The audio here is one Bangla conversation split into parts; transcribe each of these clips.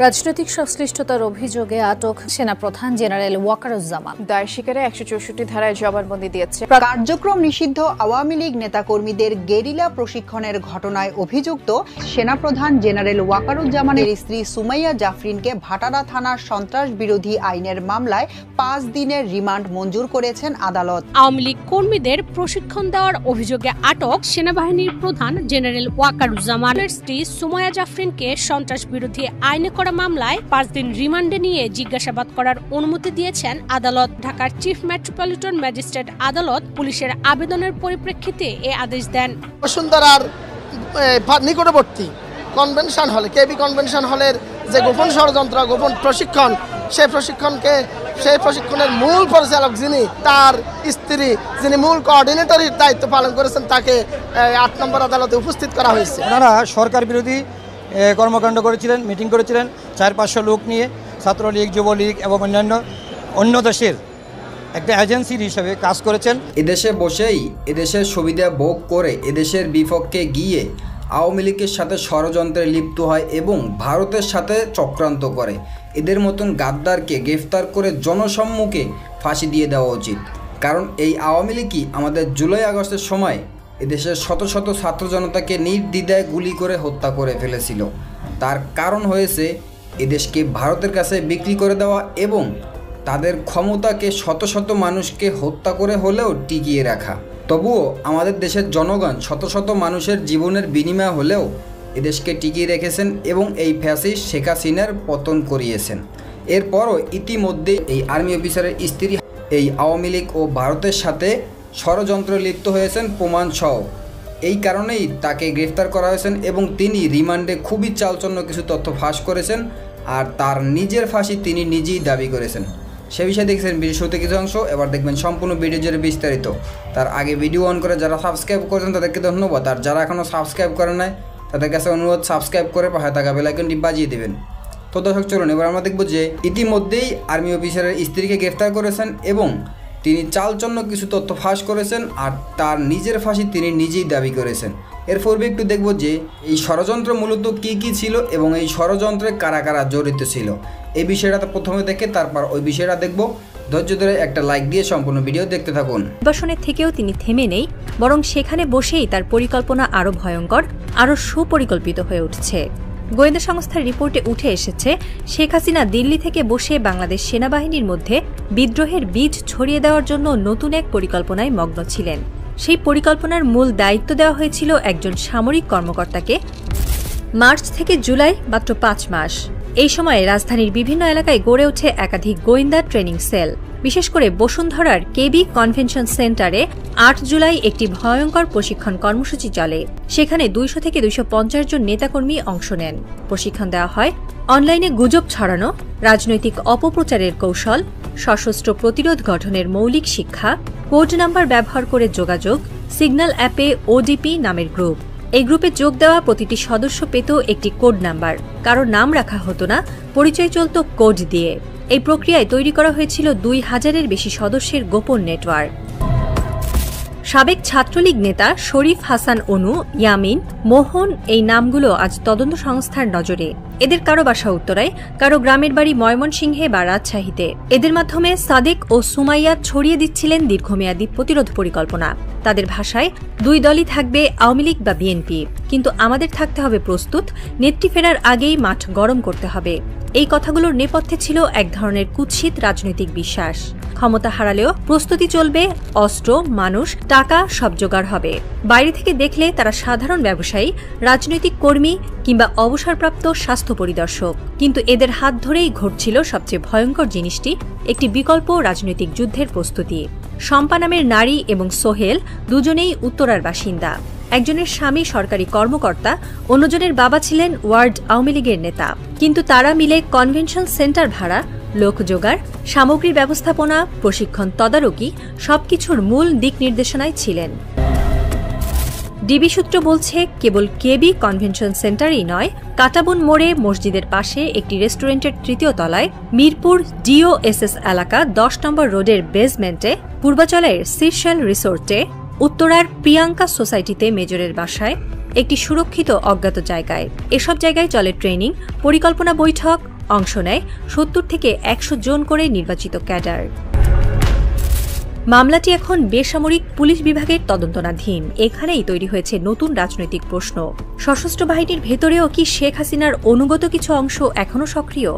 রাজনৈতিক সংশ্লিষ্টতার অভিযোগে আটক সেনাপ্রধান জেনারেল ওয়াকারুজ্জামান। দায়ের শিকারে 164 ধারায় জবানবন্দি দিয়েছে। কার্যক্রম নিষিদ্ধ আওয়ামী লীগ নেতাকর্মীদের গেরিলা প্রশিক্ষণের ঘটনায় অভিযুক্ত সেনাপ্রধান জেনারেল ওয়াকারুজ্জামানের স্ত্রী সুমাইয়া জাফরিনকে ভাটারা থানার সন্ত্রাস বিরোধী আইনের মামলায় 5 দিনের রিমান্ড মঞ্জুর করেছেন আদালত। আওয়ামী লীগ কর্মীদের প্রশিক্ষণ দেওয়ার অভিযোগে আটক সেনাবাহিনীর প্রধান জেনারেল ওয়াকারুজ্জামানের স্ত্রী সুমাইয়া জাফরিনকে সন্ত্রাস বিরোধী আইনে মামলায় 5 দিন রিমান্ডে নিয়ে জিজ্ঞাসাবাদ করার অনুমতি দিয়েছেন আদালত। ঢাকার চিফ মেট্রোপলিটন ম্যাজিস্ট্রেট আদালত পুলিশের আবেদনের পরিপ্রেক্ষিতে এই আদেশ দেন। বসুন্ধরার নিকটবর্তী কনভেনশন হলে কেবি কনভেনশন হলের যে গোপন ষড়যন্ত্র গোপন প্রশিক্ষণ সেই প্রশিক্ষণের মূল পরিচালক যিনি তার স্ত্রী যিনি মূল কোঅর্ডিনেটরের দায়িত্ব পালন করেছেন তাকে 8 নম্বর আদালতে উপস্থিত করা হয়েছে। ওনারা সরকার বিরোধী কর্মকাণ্ড করেছিলেন, মিটিং করেছিলেন 400-500 লোক নিয়ে, ছাত্রলীগ, যুবলীগ এবং অন্য দেশের একটা এজেন্সির হিসেবে কাজ করেছেন। এদেশে বসেই এদেশের সুবিধা ভোগ করে এদেশের বিপক্ষে গিয়ে আওয়ামী লীগের সাথে ষড়যন্ত্রে লিপ্ত হয় এবং ভারতের সাথে চক্রান্ত করে। এদের মতন গাদ্দারকে গ্রেফতার করে জনসম্মুখে ফাঁসি দিয়ে দেওয়া উচিত। কারণ এই আওয়ামী লীগই আমাদের জুলাই আগস্টের সময় এদেশের শত শত ছাত্র জনতাকে নির্দ্বিধায় গুলি করে হত্যা করে ফেলেছিল। তার কারণ হয়েছে এদেশকে ভারতের কাছে বিক্রি করে দেওয়া এবং তাদের ক্ষমতাকে শত শত মানুষকে হত্যা করে হলেও টিকিয়ে রাখা। তবুও আমাদের দেশের জনগণ শত শত মানুষের জীবনের বিনিময় হলেও এদেশকে টিকিয়ে রেখেছেন এবং এই ফ্যাসিস্ট শেখ হাসিনার পতন করিয়েছেন। এরপরও ইতিমধ্যে এই আর্মি অফিসারের স্ত্রী এই আওয়ামী লীগ ও ভারতের সাথে ষড়যন্ত্রে লিপ্ত হয়েছেন প্রমাণ সহ। এই কারণেই তাকে গ্রেফতার করা হয়েছেন এবং তিনি রিমান্ডে খুবই চালচন্ন কিছু তথ্য ফাঁস করেছেন আর তার নিজের ফাঁসি তিনি নিজেই দাবি করেছেন। সে বিষয়ে দেখছেন ভিডিও শুরুতে কিছু অংশ, এবার দেখবেন সম্পূর্ণ ভিডিও জুড়ে বিস্তারিত। তার আগে ভিডিও অন করে যারা সাবস্ক্রাইব করেছেন তাদেরকে ধন্যবাদ, আর যারা এখনও সাবস্ক্রাইব করে নাই তাদের কাছে অনুরোধ সাবস্ক্রাইব করে পাশে থাকা বেল আইকনটি বাজিয়ে দেবেন। তো দর্শক চলুন এবার আমরা দেখব যে ইতিমধ্যেই আর্মি অফিসারের স্ত্রীকে গ্রেফতার করেছেন এবং তিনি চালচন্ন কিছু তথ্য ফাঁস করেছেন আর তার নিজের ফাঁসি তিনি নিজেই দাবি করেছেন। এর পূর্বে একটু দেখব যে এই ষড়যন্ত্র মূলত কী ছিল এবং এই ষড়যন্ত্রে কারা কারা জড়িত ছিল। এই বিষয়টা প্রথমে দেখে তারপর ওই বিষয়টা দেখব। ধৈর্য ধরে একটা লাইক দিয়ে সম্পূর্ণ ভিডিও দেখতে থাকুন। নির্বাসনের থেকেও তিনি থেমে নেই, বরং সেখানে বসেই তার পরিকল্পনা আরও ভয়ঙ্কর, আরও সুপরিকল্পিত হয়ে উঠছে। গোয়েন্দা সংস্থার রিপোর্টে উঠে এসেছে শেখ হাসিনা দিল্লি থেকে বসে বাংলাদেশ সেনাবাহিনীর মধ্যে বিদ্রোহের বীজ ছড়িয়ে দেওয়ার জন্য নতুন এক পরিকল্পনায় মগ্ন ছিলেন। সেই পরিকল্পনার মূল দায়িত্ব দেওয়া হয়েছিল একজন সামরিক কর্মকর্তাকে। মার্চ থেকে জুলাই মাত্র 5 মাস। এই সময়ে রাজধানীর বিভিন্ন এলাকায় গড়ে ওঠে একাধিক গোয়েন্দা ট্রেনিং সেল। বিশেষ করে বসুন্ধরার কেবি কনভেনশন সেন্টারে 8 জুলাই একটি ভয়ঙ্কর প্রশিক্ষণ কর্মসূচি চলে। সেখানে 200 থেকে 250 জন নেতাকর্মী অংশ নেন। প্রশিক্ষণ দেওয়া হয় অনলাইনে গুজব ছড়ানো, রাজনৈতিক অপপ্রচারের কৌশল, সশস্ত্র প্রতিরোধ গঠনের মৌলিক শিক্ষা, কোড নাম্বার ব্যবহার করে যোগাযোগ, সিগন্যাল অ্যাপে ওডিপি নামের গ্রুপ। এই গ্রুপে যোগ দেওয়া প্রতিটি সদস্য পেত একটি কোড নাম্বার। কারো নাম রাখা হতো না, পরিচয় চলত কোড দিয়ে। এই প্রক্রিয়ায় তৈরি করা হয়েছিল 2000-এর বেশি সদস্যের গোপন নেটওয়ার্ক। সাবেক ছাত্রলীগ নেতা শরীফ হাসান অনু, ইয়ামিন, মোহন এই নামগুলো আজ তদন্ত সংস্থার নজরে। এদের কারো বাসা উত্তরায়, কারো গ্রামের বাড়ি ময়মনসিংহে বা রাজশাহীতে। এদের মাধ্যমে সাদেক ও সুমাইয়া ছড়িয়ে দিচ্ছিলেন দীর্ঘমেয়াদী প্রতিরোধ পরিকল্পনা। তাদের ভাষায় 2 দলই থাকবে, আওয়ামী লীগ বা বিএনপি, কিন্তু আমাদের থাকতে হবে প্রস্তুত, নেত্রী ফেরার আগেই মাঠ গরম করতে হবে। এই কথাগুলোর নেপথ্যে ছিল এক ধরনের কুৎসিত রাজনৈতিক বিশ্বাস। ক্ষমতা হারালেও প্রস্তুতি চলবে, অস্ত্র, মানুষ, টাকা সব জোগাড় হবে। বাইরে থেকে দেখলে তারা সাধারণ ব্যবসায়ী, রাজনৈতিক কর্মী কিংবা অবসরপ্রাপ্ত স্বাস্থ্য পরিদর্শক। কিন্তু এদের হাত ধরেই ঘটছিল সবচেয়ে ভয়ঙ্কর জিনিসটি, একটি বিকল্প রাজনৈতিক যুদ্ধের প্রস্তুতি। শম্পা নামের নারী এবং সোহেল দুজনেই উত্তরার বাসিন্দা। একজনের স্বামী সরকারি কর্মকর্তা, অন্যজনের বাবা ছিলেন ওয়ার্ড আওয়ামী লীগের নেতা। কিন্তু তারা মিলে কনভেনশন সেন্টার ভাড়া, লোক জোগাড়, সামগ্রী ব্যবস্থাপনা, প্রশিক্ষণ তদারকি সবকিছুর মূল দিক নির্দেশনায় ছিলেন। ডিবি সূত্র বলছে কেবল কেবি কনভেনশন সেন্টারই নয়, কাটাবন মোড়ে মসজিদের পাশে একটি রেস্টুরেন্টের 3য় তলায়, মিরপুর ডিওএসএস এলাকা 10 নম্বর রোডের বেসমেন্টে, পূর্বাচলের সিরশেল রিসোর্টে, উত্তরার প্রিয়াঙ্কা সোসাইটিতে মেজরের বাসায়, একটি সুরক্ষিত অজ্ঞাত জায়গায়। এসব জায়গায় চলে ট্রেনিং, পরিকল্পনা বৈঠক, অংশ নেয় 70 থেকে 100 জন করে নির্বাচিত ক্যাডার। মামলাটি এখন বেসামরিক পুলিশ বিভাগের তদন্তনাধীন। এখানেই তৈরি হয়েছে নতুন রাজনৈতিক প্রশ্ন। সশস্ত্র বাহিনীর ভেতরেও কি শেখ হাসিনার অনুগত কিছু অংশ এখনও সক্রিয়?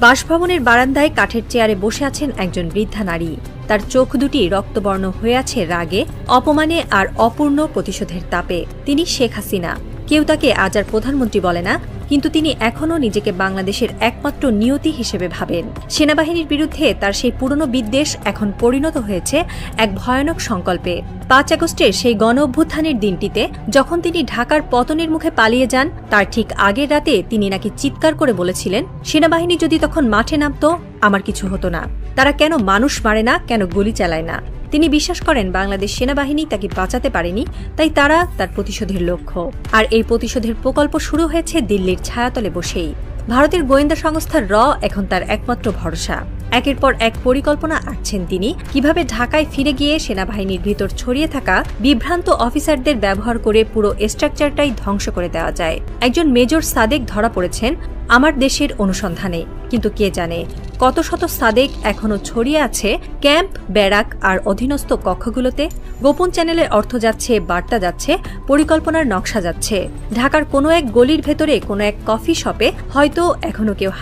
বাসভবনের বারান্দায় কাঠের চেয়ারে বসে আছেন একজন বৃদ্ধা নারী। তার চোখ দুটি রক্তবর্ণ হয়ে আছে রাগে, অপমানে আর অপূর্ণ প্রতিশোধের তাপে। তিনি শেখ হাসিনা। কেউ তাকে আজ আর প্রধানমন্ত্রী বলে না, কিন্তু তিনি এখনও নিজেকে বাংলাদেশের একমাত্র নিয়তি হিসেবে ভাবেন। সেনাবাহিনীর বিরুদ্ধে তার সেই পুরনো বিদ্বেষ এখন পরিণত হয়েছে এক ভয়ানক সংকল্পে। 5 আগস্টের সেই গণ অভ্যুত্থানের দিনটিতে যখন তিনি ঢাকার পতনের মুখে পালিয়ে যান, তার ঠিক আগের রাতে তিনি নাকি চিৎকার করে বলেছিলেন, সেনাবাহিনী যদি তখন মাঠে নামতো আমার কিছু হতো না। তারা কেন মানুষ মারে না, কেন গুলি চালায় না? তিনি বিশ্বাস করেন বাংলাদেশ সেনাবাহিনী তাকে বাঁচাতে পারেনি, তাই তারা তার প্রতিশোধের লক্ষ্য। আর এই প্রতিশোধের প্রকল্প শুরু হয়েছে দিল্লির ছায়াতলে বসেই। ভারতের গোয়েন্দা সংস্থার র এখন তার একমাত্র ভরসা। একের পর এক পরিকল্পনা আঁকছেন তিনি, কিভাবে ঢাকায় ফিরে গিয়ে সেনাবাহিনীর ভিতর ছড়িয়ে থাকা বিভ্রান্ত অফিসারদের ব্যবহার করে পুরো স্ট্রাকচারটাই ধ্বংস করে দেওয়া যায়। একজন মেজর সাদেক ধরা পড়েছেন আমার দেশের অনুসন্ধানে, কিন্তু কে জানে কত শত সাদেক এখনো ছড়িয়ে আছে ক্যাম্প, ব্যারাক আর অধীনস্থ কক্ষগুলোতে। গোপন চ্যানেলের অর্থ যাচ্ছে, বার্তা যাচ্ছে, পরিকল্পনার নকশা যাচ্ছে। ঢাকার কোনো এক গলির ভেতরে কোনো এক কফি শপে হয়তো এখনো কেউ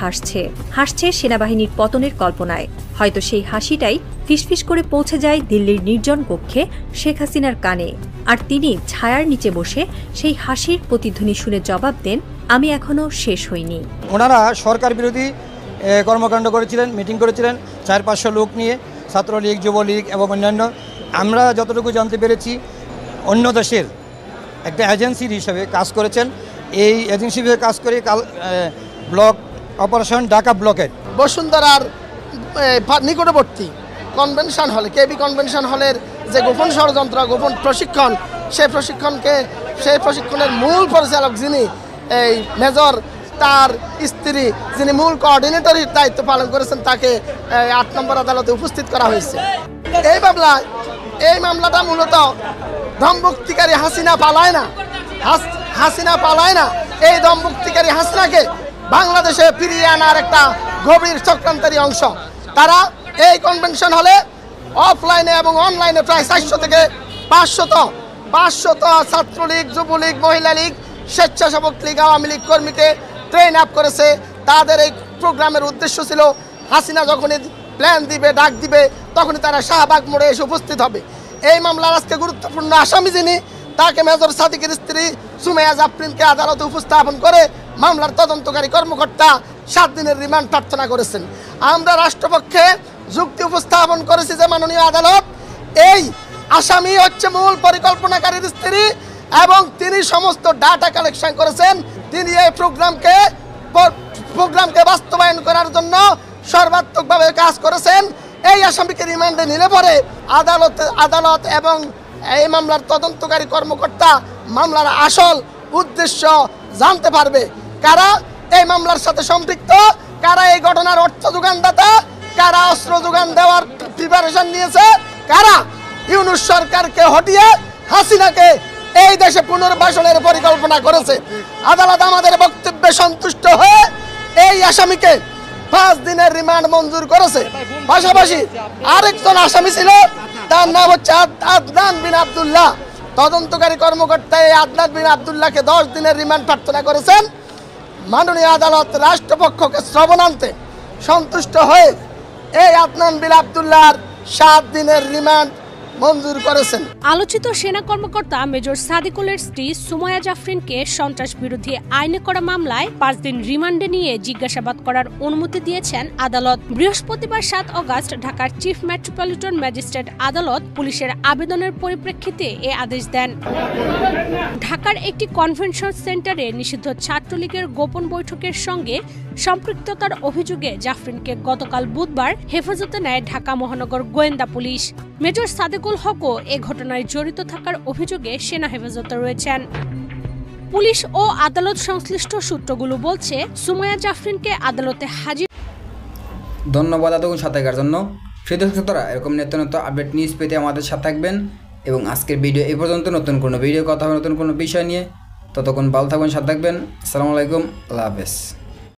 হাসছে সেনাবাহিনীর পতনের কল্পনায়। হয়তো সেই হাসিটাই ফিসফিস করে পৌঁছে যায় দিল্লির নির্জন কক্ষে শেখ হাসিনার কানে, আর তিনি ছায়ার নিচে বসে সেই হাসির প্রতিধ্বনি শুনে জবাব দেন, আমি এখনো শেষ হইনি। ওনারা সরকার বিরোধী কর্মকাণ্ড করেছিলেন, মিটিং করেছিলেন 400-500 লোক নিয়ে, ছাত্রলীগ, যুবলীগ এবং অন্যান্য। আমরা যতটুকু জানতে পেরেছি অন্য দেশের একটা এজেন্সির হিসেবে কাজ করেছেন। এই এজেন্সি হিসেবে কাজ করে ব্লক অপারেশন ঢাকা ব্লকের বসুন্ধরার নিকটবর্তী কনভেনশন হলে, কেবি কনভেনশন হলের যে গোপন ষড়যন্ত্র, গোপন প্রশিক্ষণ, সেই প্রশিক্ষণের মূল পরিচালক যিনি এই মেজর, তার স্ত্রী যিনি মূল কোঅর্ডিনেটরের দায়িত্ব পালন করেছেন, তাকে 8 নম্বর আদালতে উপস্থিত করা হয়েছে। এই মামলাটা মূলত দমভুক্তিকারী হাসিনা পালায় না, এই দমভুক্তিকারী হাসিনাকে বাংলাদেশে ফিরিয়ে আনার একটা গভীর চক্রান্তেরই অংশ। তারা এই কনভেনশন হলে অফলাইনে এবং অনলাইনে প্রায় 400 থেকে 500 ছাত্রলীগ, যুবলীগ, মহিলা লীগ, স্বেচ্ছাসেবক লীগ, আওয়ামী লীগ কর্মীকে ট্রেন আপ করেছে। তাদের এই প্রোগ্রামের উদ্দেশ্য ছিল হাসিনা যখনই প্ল্যান দিবে, ডাক দিবে, তখনই তারা শাহবাগ মোড়ে এসে উপস্থিত হবে। এই মামলার আজকে গুরুত্বপূর্ণ আসামি যিনি, তাকে মেজর সাদিকের স্ত্রী সুমাইয়া জাফরিনকে আদালতে উপস্থাপন করে মামলার তদন্তকারী কর্মকর্তা 7 দিনের রিমান্ড প্রার্থনা করেছেন। আমরা রাষ্ট্রপক্ষে যুক্তি উপস্থাপন করেছি যে মাননীয় আদালত, এই আসামি হচ্ছে মূল পরিকল্পনাকারীর স্ত্রী এবং তিনি সমস্ত ডাটা কালেকশন করেছেন। তিনি এই প্রোগ্রামকে বাস্তবায়ন করার জন্য সর্বাত্মকভাবে কাজ করেছেন। এই আসামিকে রিমান্ডে নিলে পরে আদালত এবং এই মামলার তদন্তকারী কর্মকর্তা মামলার আসল উদ্দেশ্য জানতে পারবে। কারা এই মামলার সাথে সম্পৃক্ত, কারা এই ঘটনার অর্থ যোগানদাতা, কারা অস্ত্র যোগান দেওয়ার প্রিপারেশন নিয়েছে, কারা ইউনূস সরকারকে হটিয়ে হাসিনাকে এই দেশে পুনর্বাসনের পরিকল্পনা করেছে। আদালত আমাদের বক্তব্যে সন্তুষ্ট হয়ে এই আসামিকে 5 দিনের রিমান্ড মঞ্জুর করেছে। পাশাপাশি আরেকজন আসামি ছিল, তার নাম হচ্ছে আদনান বিন আব্দুল্লাহ। তদন্তকারী কর্মকর্তা এই আদনান বিন আব্দুল্লাহকে 10 দিনের রিমান্ড প্রার্থনা করেছেন। মাননীয় আদালত রাষ্ট্রপক্ষকে শ্রবণান্তে সন্তুষ্ট হয়ে এই আদনান বিন আব্দুল্লাহর 7 দিনের রিমান্ড মঞ্জুর করেছেন। আলোচিত সেনা কর্মকর্তা মেজর সাদিকুলের স্ত্রী সুমাইয়া জাফরিনকে সন্ত্রাস বিরোধী আইনে করা মামলায় 5 দিন রিমান্ডে নিয়ে জিজ্ঞাসাবাদ করার অনুমতি দিয়েছেন আদালত। বৃহস্পতিবার 7 আগস্ট ঢাকার চিফ মেট্রোপলিটন ম্যাজিস্ট্রেট আদালত পুলিশের আবেদনের পরিপ্রেক্ষিতে এ আদেশ দেন। ঢাকার একটি কনভেনশন সেন্টারে নিষিদ্ধ ছাত্রলীগের গোপন বৈঠকের সঙ্গে সম্পৃক্ততার অভিযোগে জাফরিনকে গতকাল বুধবার হেফাজতে নেয় ঢাকা মহানগর গোয়েন্দা পুলিশ। মেজর সাদেকুল হকও এ ঘটনায় জড়িত থাকার অভিযোগে সেনা হেফাজতে রয়েছেন। পুলিশ ও আদালত সংশ্লিষ্ট সূত্রগুলো বলছে, সুমাইয়া জাফরিনকে আদালতে হাজির। ধন্যবাদ এতক্ষণ সাথে থাকার জন্য। প্রিয় দর্শক শ্রোতারা, এরকম নিত্য নতুন আপডেট নিউজ পেতে আমাদের সাথে থাকবেন এবং আজকের ভিডিও এই পর্যন্ত। নতুন কোনো ভিডিও কথা হবে নতুন কোনো বিষয় নিয়ে, ততক্ষণ ভালো থাকবেন, সাথে থাকবেন। আসসালামু আলাইকুম, আল্লাহ হাফেজ।